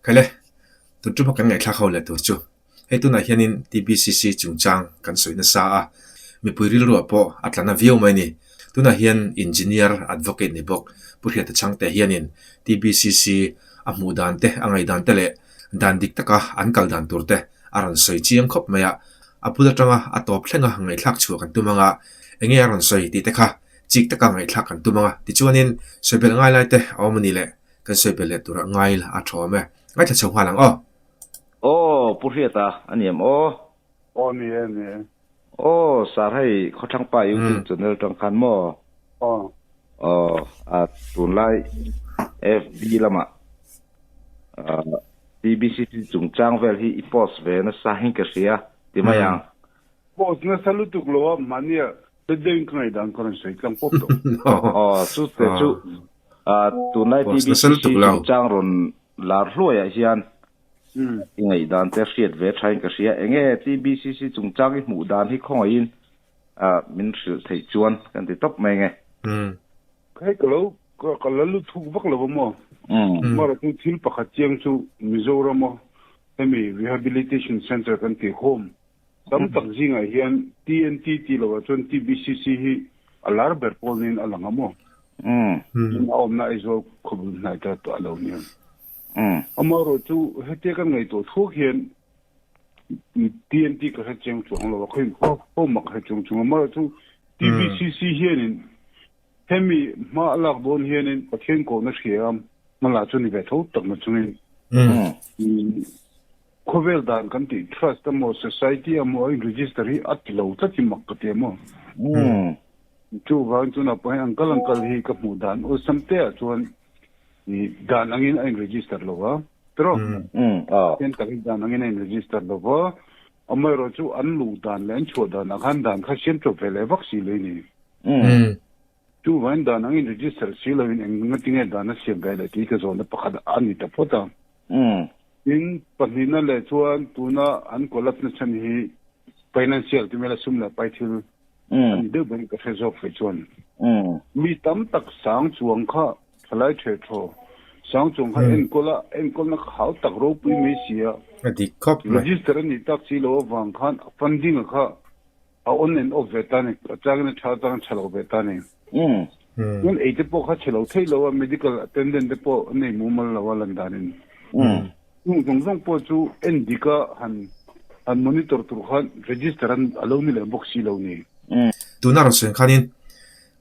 cái này tụi chúng một cái ngày khác hậu là tụi chú hay tụi này hiện in TBCC chung trang kan soi na sa a mi puri ro po atlana view mai ni tụi này hiện engineer advocate ni bok puri ta chang te hiện in TBCC amu dan te angai dan te le dan dik taka an kal dan tur te aran soi chiang khop maya apuda tanga atop thlenga ngai thak chu kan tumanga enge aran soi ti te kha chik taka ngai thak kan tumanga ti chuanin soibel ngai lai te awmani le kan soibel le tura ngai la a thome ngai cha chawha lang purhiata aniam nè. Sarai khó trăng pa yêu tin channel trăng khan mo tunlai FB lama TBCC chung chang vel hi post ve na sa hin ka sia ti mayang Post na salutuk lo mania the ding kai dan kon sai kang pop to. Chu te chu tunlai TBCC chung chang ron lar hloya hian ngay dan te riat ve thain ka sia enge TBCC chung chang hi mu dan hi khong in min thil thei chuan kan ti top mai nge Kai ko lo thu vak lo mo. Mara tu thil pakhat chiang chu Mizoram mo hemi rehabilitation center kan ti home dam tak jinga hian TNT ti lo chon TBCC hi alar ber polin alanga mo om na izo khobul na ta to alo ni amaro chu hete kan ngai to thok hian TNT ka ha chiang chu lo khoi ho mak ha chung chung amaro chu TBCC hian in hemi ma alak bon hian in pathen ko na khiam mala chu ni ve tho tak na chungin Kovel dan kan ti trust mo society mo register hi atlo ta ti makte mo chu van chu na pa angkal hi ka mu dan o samte chuan ni dan angin ai register lo wa pero ken ka dan angin ai register lo wa amai ro chu an lu dan len chu dan akhan dan kha sim to vele vaksi le ni chu van dan angin register si lo in ngatinge dan na sim ga le ti ka zo na pakada ani ta pota in panina le chuan tuna an kolap na chan hi financial ti mela sumna paithil ani de ban ka resolve fe chuan mi tam tak sang chuang kha thalai the tho sang chung kha en kol na khau tak ro pui me sia adi khop register ni tak si lo wang khan funding kha a on and off vetani chang na cha tang chalo vetani nun e te po kha chelo thei lo medical attendant te po nei mu mal lo lan danin Nung po chu endika han monitor tur khan register an alo ni le boxi lo ni tunar sen khanin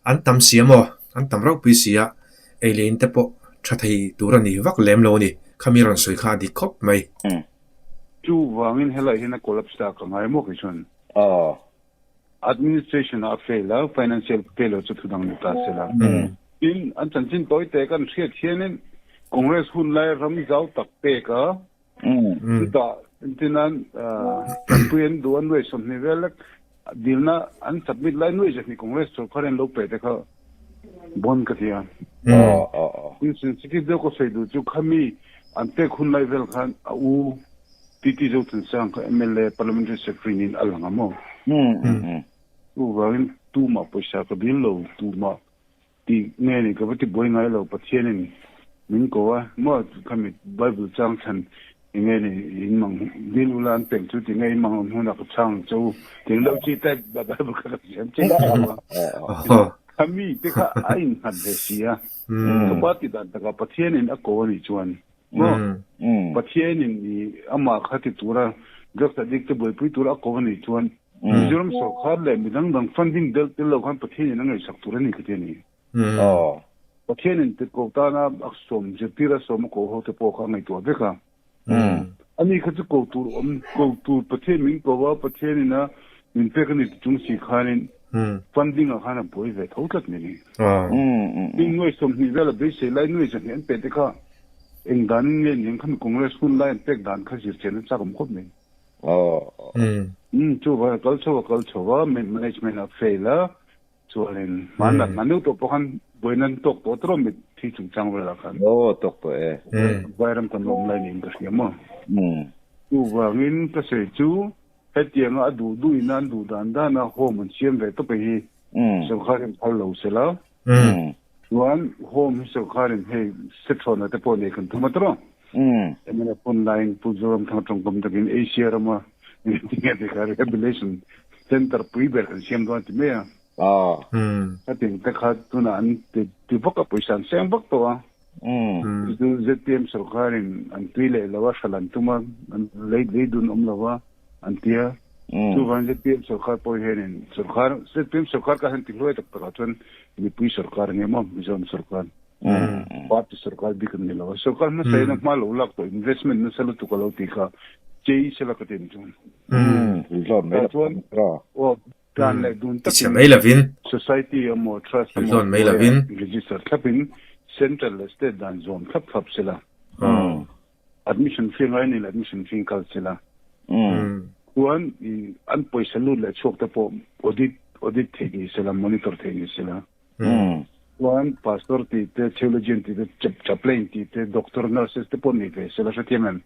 an tam siamo an tam rau pi sia eilein te po thathei turani vak lem lo ni khamiran soi kha di khop mai chu wangin hela hina collapse ta ka ngai mo ki chun administration of failure financial failure chu thudang ni ta sela in an chanchin toy te kan thriat hianin Congress hun lai ram zau tak pe ka ta tinan puyen duan we som ni velak dilna an submit lai noi jani Congress so kharen lo pe te kha bon ka tia in sensitive de ko sei du chu khami an te hun lai vel khan u titi zo tun sang ka MLA parliamentary secretary nin alanga mo u wain tu ma poisa ka bil lo tu ma ti ne ni ka ti boy ngai lo pathianin min ko wa mo kami bible chang chan inge ni in mang dilulan peng chu ti ngai mang huna ka chang chu ting lo chi ta ba bible ka chen chen kami te ka ain han de sia to ba ti dan ta pathian in a ko ni chuan mo pathian in ni ama khati tura gak ta dik te boy pu tura ko ni chuan jurum so khar le midang dang funding del te lo khan pathian in ngai sak tura ni ka te ni pathianin te ko ta na aksom je tira som ko ho te po kha ngai to beka ani kha ko tur pathian min ko wa pathianin na min pe kan ni chung si khanin funding a khana boi ve thotat ni ni ngoi som ni vela be se lai noi jan en pe te kha eng dan ni ni kham congress kun lai pek dan kha jir chen cha kom khop ni chu wa kal chowa management of failure chuan manu to pokhan boinan tok to tro mi thi chung chang wala khan tok to vairam kan lom lai ning ka siamo tu wangin ka se chu hetiang a du inan du dan da na ho man siam ve to pe hi so kharim phal lo sela one home so karin hey sit on the pole kan tumatro emena online puzoram thang trong kom takin Asia rama tinga de rehabilitation center priber kan siam don me atin ta kha tuna an ti boka poisan sem bok to du ZPM sarkarin an tuile lawa shalan tuma an leidun lawa an tia tu van ZPM sarkar po henin sarkar ZPM sarkar ka han tiloi tak ta chon ni pui sarkar nge mo mizon sarkar party sarkar bikan ni lawa sarkar na sai na malo lak to investment na salu tu kalau tika chei sela ka tin chun lon me o kan le dun ta mai lavin society mo trust mo mai lavin register kapin central state dan zone khap sela admission fee line admission fee kal sela one an poisa lu le chok ta po audit thegi sela monitor thegi sela one pastor ti te theologian ti te chaplain ti te doctor nurses te pon ni ve sela satiamen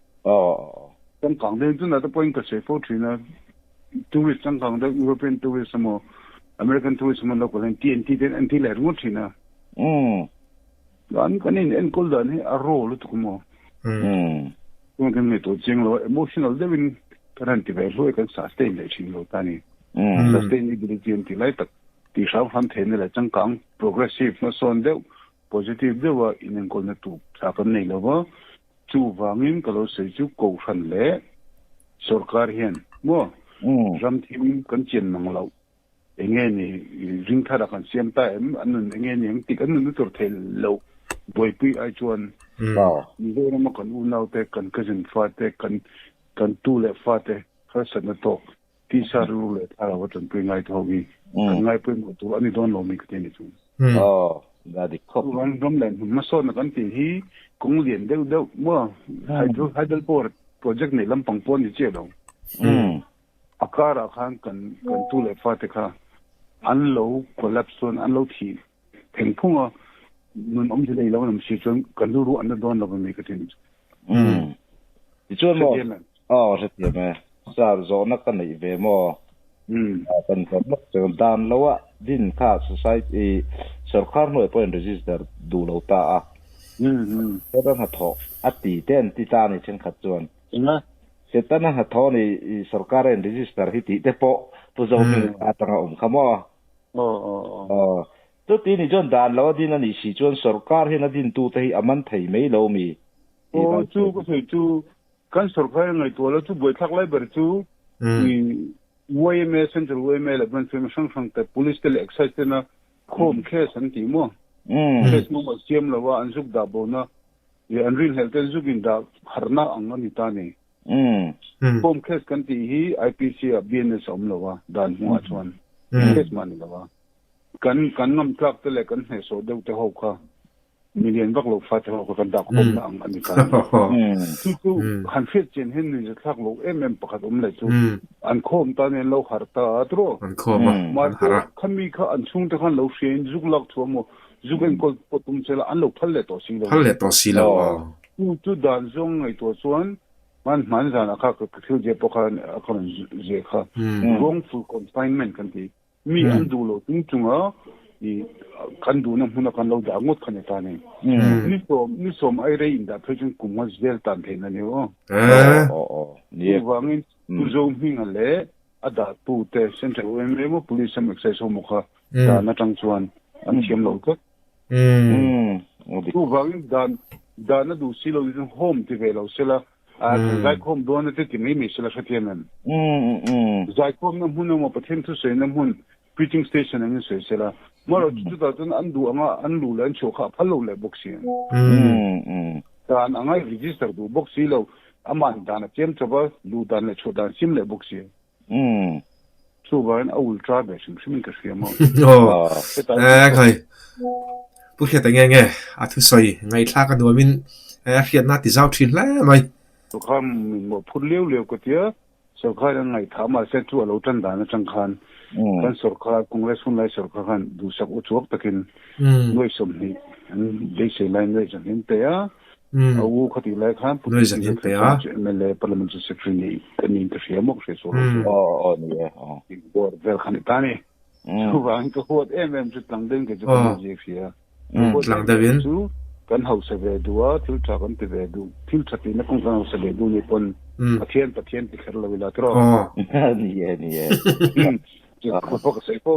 kan kang de tu na ta point ka se fo trina tourist sang kang da European tourist mo American tourist mo local TNT den anti le ngut trina gan kanin en kol dan he a role tu mo kun kan me to jing lo emotional devin kan ti ve lo kan sustain le chin lo tani sustainability anti lai tak ti shaw han the ne la chang kang progressive na son de positive de wa in en kol na tu sa kan nei lo wa chu wangin ka lo se chu ko khan le sarkar hian mo ram thim kan chen nang lo enge ni ring thara kan siam ta em anun enge ni ang tik anun tur thel lo boy pi ai chuan ni do na kan u nau te kan cousin fa te kan tu le fa te khasan na to ti sa ru le thara wa tan pi ngai thogi kan ngai pi mo tu ani don lo mi ke ni chu da di khop wan rom len ma so na kan ti hi kong lien deu mo hydel port project nei lam pang pon ni che lo akara khan kan tu le fa te kha an lo collapse on an lo thi theng phunga nun om jilei lo nam si chon kan ru an don lo mi ka tin ti chon mo se ti me sa zo na kan nei ve mo kan ka mak chon dan lo wa din kha society sarkar no point register du lo taก็ต้องหัดทอตีเต้นตีตาในเช่นขัดจวนเสร็จตั้งหัดทอในสรการเรนดิจิสตาร์ที่ตีเตปผู้ชมมีอาตราขมตัวตีนี่จนด่านแล้วดินนี่สิจวนสรการให้นัดดินตูแต่ให้อามันไทยไม่เรามีจูก็คือจูกันสรการไงตัวแล้วจูบวยทักไล่เบอร์จูวัยเมย์เซ็นทรัลวัยเมย์แล้วมันเป็นช่างแต่ police แต่เล็กไซส์นะโคมแค่สันติมั้งเคสมุมเสียมแล้วว่าอันสุกดาบนะอย่างอันรินเฮลต์สุกินดาหาร์นาอังกันนี่ตานี่ผมเคสกันที่ฮีIPC อ่ะ BNS อมแล้วว่าด่านหัวชวนเคสมันแล้วว่ากันน้ำทรัพย์แต่ละกันให้โซเดวเตหกค่ะมีเรียนบักโลกฟ้าเตหกกันดาคมอังอันนี้กันจู่หันเฟสเจนเห็นนี่จะทักโลกประกาศเลยจู่อันโคมตาเนี่ยเราหาร์ตาตัวอันโคมมาขันมีข้าอันชุ่งแต่ขันเราเสียนจุกลักทัวโมจุกันก็ปฐุมเสละอันลูกพัลเลตตัวสิโลพัลเลตตัวสิโลจู่ด่านจงไอตัวส่วนมันจะนะค่ะก็คือเจ็บปวดกันเจ็บค่ะ wrongful confinement กันที่มีอันดูโลจริงๆอีกันดูน้ำหุ่นกันเราด่างดกันในตาเนี่ยนี่สมไอเรย์อินดาเพื่อจึงกุมว่าเจลตันเทนนี่นี่ว่างี้ผู้ชมหิ้งอะไรอาดาปูเตะเส้นทางเอ็มเอ็มว่า police สมัครใช้สมุขะด่านนักจังชวนอันเชื่อมโลกผู้ว่างี้ด่านนั้นดูสิเราอยู่โฮมที่เวลาเสละใจโฮมโดนที่ที่ไม่มีเสละสักทีนั้นใจโฮมน้ำหุ่นมาประเทศทุกสิ่งน้ำหุ่น preaching station นั่นเสละเมื่อเราจุดนั้นอันดูอันรู้แล้วโชว์ข้าพัลโลเลยบ็อกซี่ด่านอันไง register ดูบ็อกซี่เราอามันด่านเชื่อมจับดูด่านเลยโชว์ด่านซิมเลยบ็อกซี่สู้บ้านเอาอุลตร้าแบบชิมก็เสียมั้งเคยพูดแค่แต่ไงอาทุสอยไงท่ากันด้วยมินเขียนหน้าติดเจ้าทิ้งแล้วไหมสุขมันบอกพูดเลี้ยวก็เถอะสุขยังไงถามมาเสร็จตัวเราจันดานจังคันกันสุขคงเล่สุนไลสุขกันดูสักอุจวกตะกินด้วยสมนิได้เสียไลน์ด้วยจังเห็นแต่เอาเขาตีไลน์คันด้วยจังเห็นแต่เลยparliamentary secretaryนี่กันนี่ก็เสียมั้งเสียส่วนนี่บอร์ดเวลคันตานี่ทุกวันก็โคตรจุดตั้งเดินก็จะเป็นเสีย lang da win kan hau se ve duwa thil tha kan te ve du thil tha ti na kong kan hau se ve du ni pon pathian ti kher la wila tro ni ko ko se ko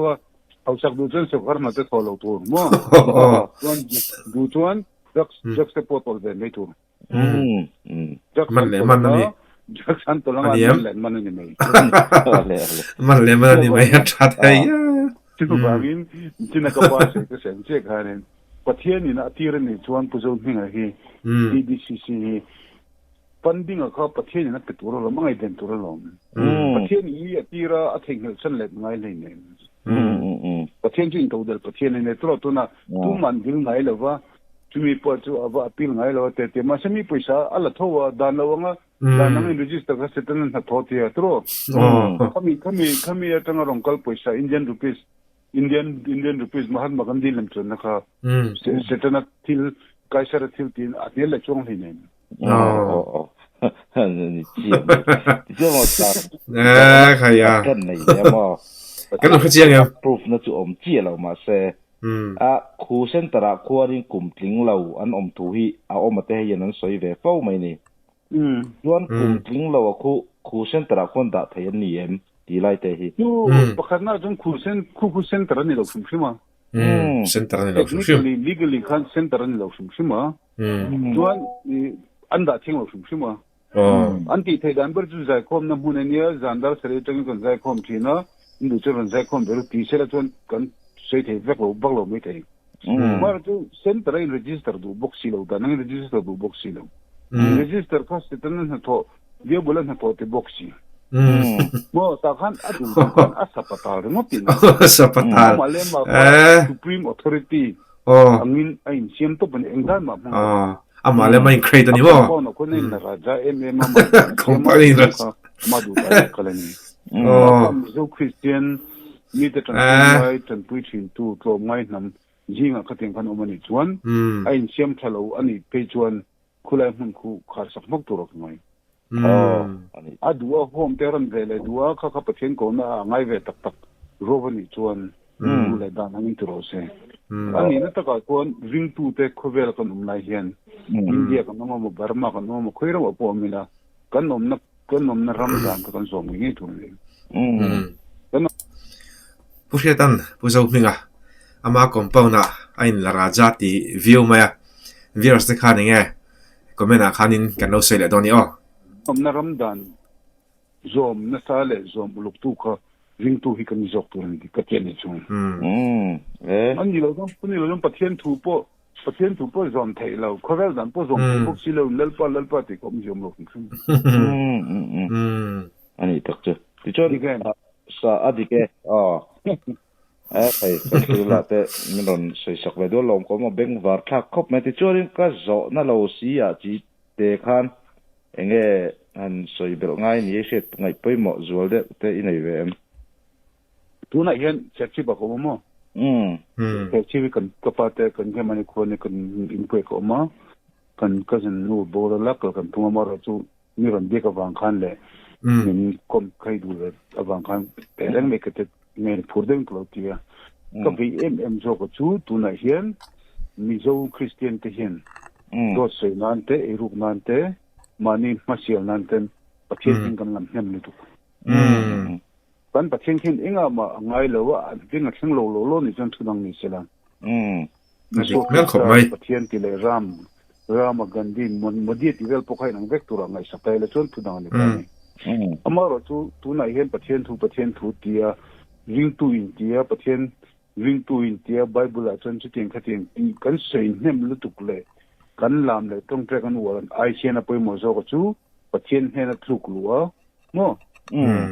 hau sak du chen se kar na te tholo tu mo du chuan jak se potol ve nei tu man le man ni jak san to lang le man ni nei man le man ni mai tha thai tu ba min tin ka pa se ke sen che khanen pathian ni na tiran ni chuan pu zo hinga hi DBCC funding a kha pathian ni na pe tur lo mangai den tur lo pathian ni atira a theng hel chan le ngai le ne pathian jin to del pathian ni tro to na tu man dil ngai lo wa tumi po chu ava apil ngai lo te ma sami paisa ala thowa dan lo nga dan nang register ka setan na thoti atro kami atanga rongkal paisa Indian rupees Mahatma Gandhi lam chon kha setan til kaisar til tin atel la chong hi ne ni chi mo ta khaya kan nei mo kan kha chiang ya proof na chu om chi lo ma se a khu center a khuarin kum tling lo an om thu hi a om te hian an soi ve fo mai ni yuan kum tling lo khu center a khon da thai ni em ti lai te hi pakhat na jong khu center ni lo sum shima center ni lo sum shim legally kan center ni lo sum shima yuan anda thing lo sum shima anti thai dan ber ju zai khom na mun ania zandar sare tang kon zai khom thina ndu chon zai khom ber ti sela chon kan sei thei vek lo bak lo mi thei mar tu center in register du box si lo da nang register du box si lo register ka se tan na to dia bulan na to te box si mo ta khan adu kan asapata mo tin asapata supreme authority angin ain siam to ban engdan ma amale mai create ni mo ko nei na raja ma company ras madu ta kalani so Christian mi te tan preaching to mai nam jinga khateng kan omani chuan ain siam thalo ani pe chuan khulai hun khu khar sak mok tu rok mai adua home teran vele dua kha pathian ko na ngai ve tak tak robani chuan le dan angin tu ro se ani na ta ka kon ring tu te khovel kan umnai hian India kan mo Burma kan mo khoira wa po mila kan nom na Ramadan kan so mi tu ni Pushetan puzo minga ama compound ain la raja ti view maya virus te khaning e komena khanin kan no sele doni o om na Ramadan zom na sale zom luk tu kha ring tu hi kan jok tu ni ka chen ni chung ani lo dong pathian thu po zom thei lo khovel dan po zom po si lo lal pa ti kom jom lo chung ani tak che ti chon sa adike ai cái là thế mình còn xây sạc về đó lòng có một bên vạt thác khóc mà thì cho nên cái gió nó lâu xí à chỉ để khan nghe anh xây biểu ngay như thế ngày bây mọ rồi đấy thế này về em tu này hiện sẽ chỉ bảo có mà sẽ chỉ cần cấp phát cần cái mà này cần input có mà cần cái gì nu bồ là cần thua mà rồi chú như là biết cái vàng khan lệ mình không khai đủ rồi vàng khan để đến mấy cái nghe phổ biến của tiệt, các vị em cho cái chú tu này hiện, mi dâu Christian thế hiện, đốt sấy nan thế, eruk nan thế, mani masial nan thế, bắt thiên thiên kan làm hem này tu, kan bắt thiên thiên inga mà ngay lâu à, tiếng ngắt tiếng lâu này chân thu đăng này sẽ làm, bắt thiên thì lại ram Gandhi, một địa thì vel pokai nang vek tu ra ngay sắp tới là chân thu đăng này, ama rồi tu này hiện bắt thiên thu tiệt ring tu India pathian ring tu India Bible a chan chiting khating kan sei nem lu tuk le kan lam le tong tre kan wal ai chen a poi mo zo ko chu pathian he na tluk luwa no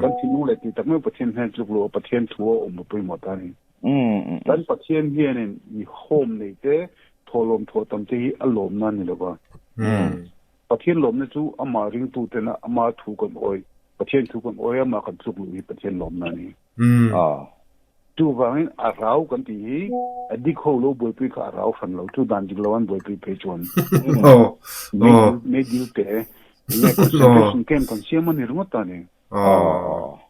kan thinu le ti tak me pathian he tluk luwa pathian thuo om poi mo ta ni kan pathian hian ni home nei te tholom tho tam te hi alom na ni lo ba pathian lom na chu ama ring tu te na ama thu kon oi pathian thu kon oi ama kan tluk lu hi pathian lom na ni tu vangin arau kan ti adik ho lo boy pi kha arau fan lo tu dan jig lawan boy pi pe chon me dil te ne concentration camp kan siam ni rungot ta ne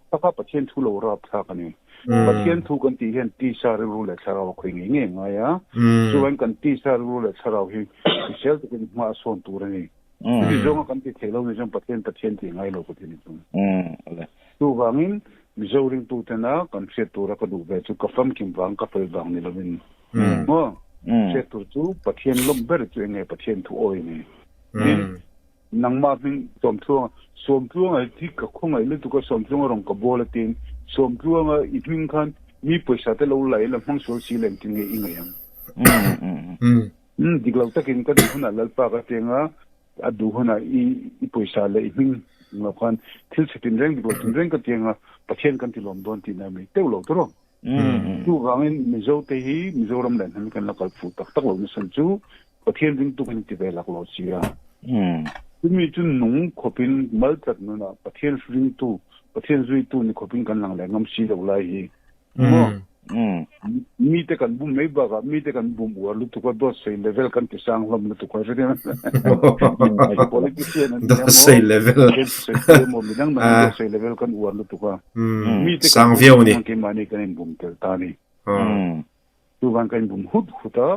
pa pa pathian thu lo ra tha kan ni ประเทศทุกันที่เห็นที่สารู้เลยสาเราคุยงี้ไงอ่ะส่วนกันที่สารู้เลยสาเราเห็นเชลต์กันมาส่วนตัวนี่ที่จงกันที่เทเลวิชั่นประเทศที่ไงเราก็ที่นี่ตรงตัวบางอินมิจฉาเรื่องตัวเนาะกันเสียตัวเราก็ดูแบบจุดกาแฟกินบางกาแฟบางนี่เราเป็นมั้งเสียตัวจู่ประเทศล้มเบอร์จู่ยังไงประเทศทั่วโอ้ยนี่นังมาเป็นสมช่วงไอ้ที่กับคงไอ้เรื่องตัวก็สมช่วงรองกับโบลตินสมช่วงอีกหนึ่งคันมีปัจจัยแต่เราไหลแล้วฟังส่วนสีเหลืองจริงๆยังดิเราตะกินก็ดูขนาดแล้วปากก็เตียงดูขนาดอีปัจจัยเลยอีกหนึ่งเราคันที่สิเป็นเรื่องดิเราเป็นเรื่องก็เตียงประเทศกันที่ลอนดอนที่นั่นไม่เท่าเราตัวเราดูว่ามันมิโซเตฮีมิโซรัมเลนทำกันแล้วก็ฟูตักเราไม่สนใจประเทศริงตัวกันที่เวลาเราเสียคุณมีจุดหนุ่มขบินมัลตัดนั่นนะประเทศริงตัวประเทศริงตัวนี่ขบินกันหลังแหลงงำสีเราไล่มีแต่กันบุ้มไม่บ้ากับมีแต่กันบุ้มวัวลุตุกว่าดอสเซเลเวลกันที่สร้างลำลุตุกว่าใช่ไหมดอสเซเลเวลมีดังนั้นดอสเซเลเวลกันวัวลุตุกว่ามีแต่กันที่มันนี่กันบุ้มเตลตานี่ตัววันกันบุ้มหุดตา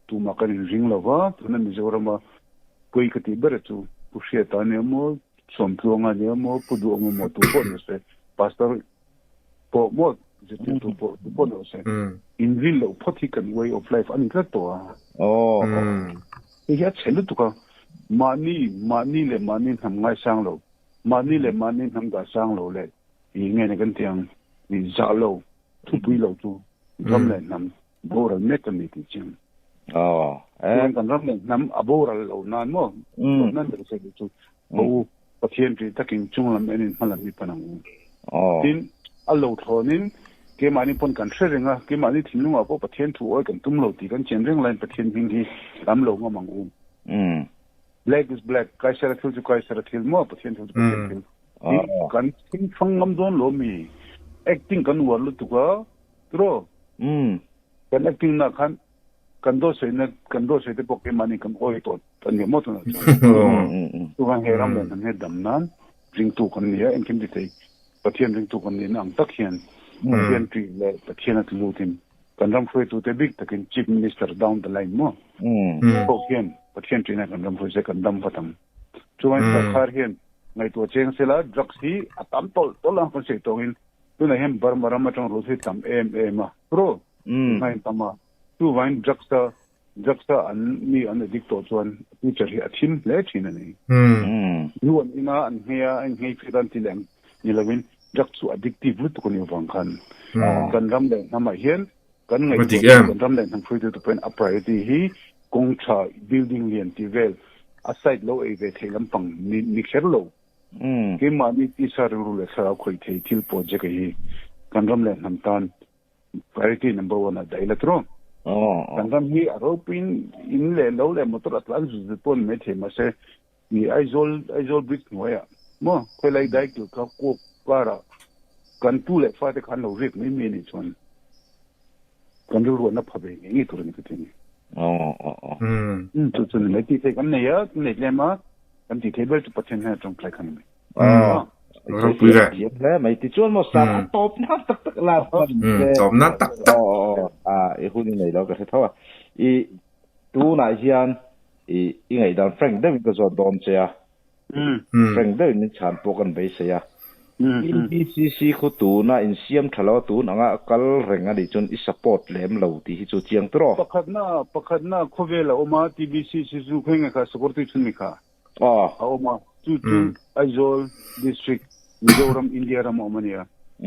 ตัวมากันริงแล้วว่าตัวนั้นมีจวรมาคุยกันที่เบอร์จูผู้เชี่ยวชาญเนี่ยมั้งสมตัวงานเนี่ยมั้งผู้ดูมั้งตัวคนเนี่ยเสพาสเตอร์พอมั้งจะที่ตัวพอเนี่ยเสอินวิลล์พอที่กัน way of life อันนี้ก็ตัวที่เหตุเช่นนั้นตัวมันนี่เลยมันนี่ทำง่ายสร้างเรามันนี่เลยมันนี่ทำการสร้างเราเลยยังไงเนี่ยกันเตียงนี่จ่าเราทุบเราตัวทำเลยนำโบราณเมกันนี่จริงกันรับเนี่ยนำอโบราณเรานานมั้งนั่นเป็นสิ่งที่โอ้ประเทศที่ตะกินจุ่มลำเอ็นมันละมีปัญหาทีนอัลโหลทอนินเกี่ยมันนี่ปนกันเชื่อเรื่องเกี่ยมันนี่ทิ้งลงว่าพวกประเทศทั่วกันตุ้มโหลตีกันเช่นเรื่องอะไรประเทศพิงที่ลำโหลงมังอูblack is black ใครเสระทิลจะใครเสระทิลมั่วประเทศทั่วประเทศทิลกันทิ้งฟังงำโดนโหลมี acting กันวัวลุตุกว่าตัวกัน acting นะกันโดเสนกันโดเสนพวกเกี่ยมันนี่กันโอ้ยตัวอันนี้หมดนะตัวกันเฮรัมเลยนั่นเฮดัมนั้นริงตัวกันเนี่ยเอ็นคิมดิเตประเทศริงตัวกันเนี่ยนั่งตักเขียนประเทศที่เลยประเทศนั้นรู้ทิมกันรำช่วยตัวเตบิกตะกิน chief minister down the line มั้งพวกเขียนประเทศที่นั่นกันรำช่วยกันดำพัฒน์ช่วยสักการเขียนในตัวเชียงเสละดรักซี่อัตามตัวหลังคนเสียตัวเองตัวไหนเห็นบาร์มารามาจังรู้สึกทำมาโปรไม่ทำมาตัววันดรักษาอันนี้อันนี้ดิกตัวส่วนที่จะเรียกทีมเล่ทีนั่นเองดูอันนี้นะอันเฮียพิจารณาที่แหลงนี่ละวินดรักษา addictive ลุตุคนอยู่ฟังกันรำแดงทำมาเห็นกันไงกันรำแดงทำช่วยตัวเป็น upright ที่กงชา building เรียนที่เวล aside โลเอเวทให้ลำพังนิเชลโลเกี่ยมันนี่ที่สารู้เลยสาคุยที่โปรเจกต์ที่กันรำแดงทำตาน priority number 1ได้ละตรงกันรำที่เราเป็นอินเล่เราเล่มตัวรัฐจุดต้นไม่เทมาเสมีไอโซลบริกหน่วยมั้งเคยไล่ได้คือเขาควบว่ากันตู้เล็กฟ้าที่ขันเราเรียกไม่มีนี่ชนกันรู้ว่านับพับเองอย่างนี้ตัวนี้ก็ที่นี่จุดนี้ที่เทกันเนี่ยเนี่ยเลยมากันที่เทเบิลจะพัฒนาตรงใครกันไหมเราคุยเลยแล้วไม่ติดชวนมาสั่งตบน้ำตักลาตบน้ำตักไอ้คนนี้เราก็เท่าว่าอีตัวไหนเชียนอีไงดันแฟรงค์เดวิดก็จะโดนเสียแฟรงค์เดวิดนี่ฉันพวกกันไปเสียBCC เขาตัวน่ะอินเซียมทะเลาะตัวน่ะก็เร่งอะไรจนอีสปอร์ตเล่มเราที่จุดเชียงตัวประคัดหน้าเขาเวลาออกมาที่ BCC จู่เพ่งก็สปอร์ตที่ชุนมิค่ะเอามาจู่ไอโซลดิสทริกมิโซรัมอินเดียรัมออกมาเนี่ย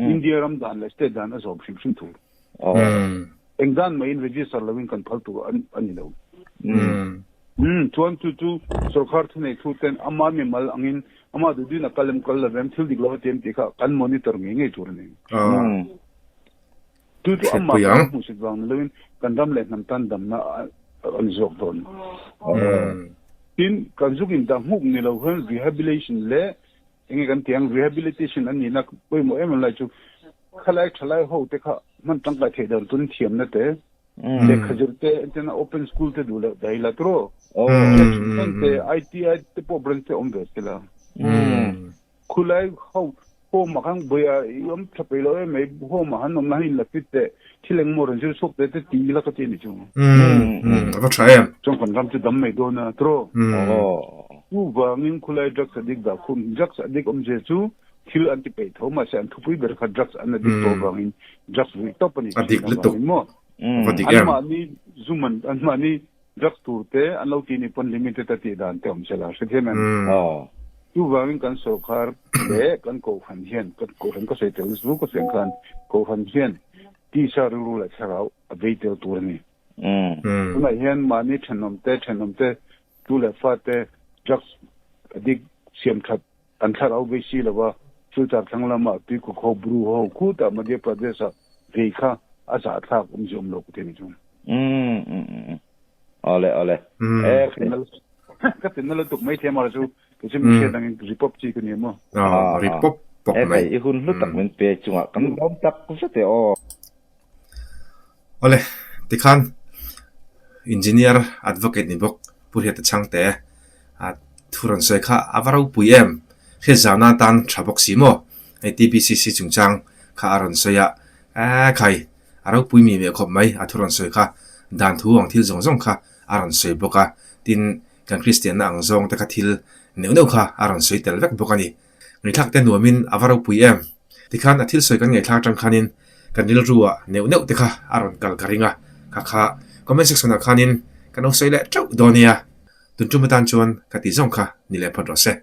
อินเดียรัมด่านและสเตทด่านก็สอบชิมถูกเองด่านไม่อินเวจิสต์เราวิ่งกันพัลตัวอันนี้เราชวนจู่สุขภาพที่ไหนทุกเต็นอามามีมาอังอินอามาดูดีนักการเมืองเราเริ่มทิลดิกเราเต็มที่ค่ะการมอนิเตอร์งี้จู่นี่จู่อามาผู้สิทธิ์วางเราวิ่งกันดำเล่นน้ำตาลดำน่ะอันนี้จบโดนทีนกันจุกินดำหุบนี่เราเห็น rehabilitation เล่ยังไงกันที่ยัง rehabilitation อันนี้นักไปหมดมันเลยจู่ขลายหัวเด็กค่ะมันตั้งแต่เดินต้นเทียมนั่นเองเด็กขจุดเตะที่น่า open school เตะดูแลได้ละตัวนั่นเตะ IT เตะพวกบริษัทอมเบสละคุณเลยเขา home ma khang boya yom thapelo me home han nom na hin la pitte thileng mo ran ju sok te ti la ka ti ni chu ava try am chong kon ram chu dam me do na tro u ba ngin khulai drugs adik da khun drugs adik je chu thil anti pe thoma san thupui ber kha drugs an adik to ba ngin drugs wi top ni adik le to mo adik an am ma ni zuman an ma ni drugs tur te an lo ti ni pon limited ta ti dan te om sela se themen tu wangin kan sokar le kan ko khan hian kan ko han ko sei tel zu ko sen kan ko khan hian ti sa ru la charau a ve tel tur ni na hian mani thanom te tu le fa te drugs adik siam khat an thar au be si lawa chu ta thangla ma ti ko kho bru ho khu ta madhya pradesh ve kha asa tha jom lo ku te ni jum ole ka tinal tuk mai the mar chu cái chuyện mình đang repop chi cái niệm mà repop bọc này cái hun lúc tập mình về chung à cái đom tập cũng rất là ole tikhan engineer advocate ni bok purhiat chang te a thuron soi kha avarau puem khe zana tan thabok simo ai tbcc chungchang kha aron soya a khai arau puimi me khop mai a thuron soi kha dan thu ang thil zong zong kha aron soi boka tin kan christian na ang zong ta ka thil neu kha aron soi tel vek bokani ngai thak te nuamin avarau puem tikhan athil soi kan ngai thak tang khanin kan nil ruwa neu te kha aron kal karinga kha comment section na khanin kan o soi le chau donia tun chu matan chuan ka ti zong kha ni le phot ro se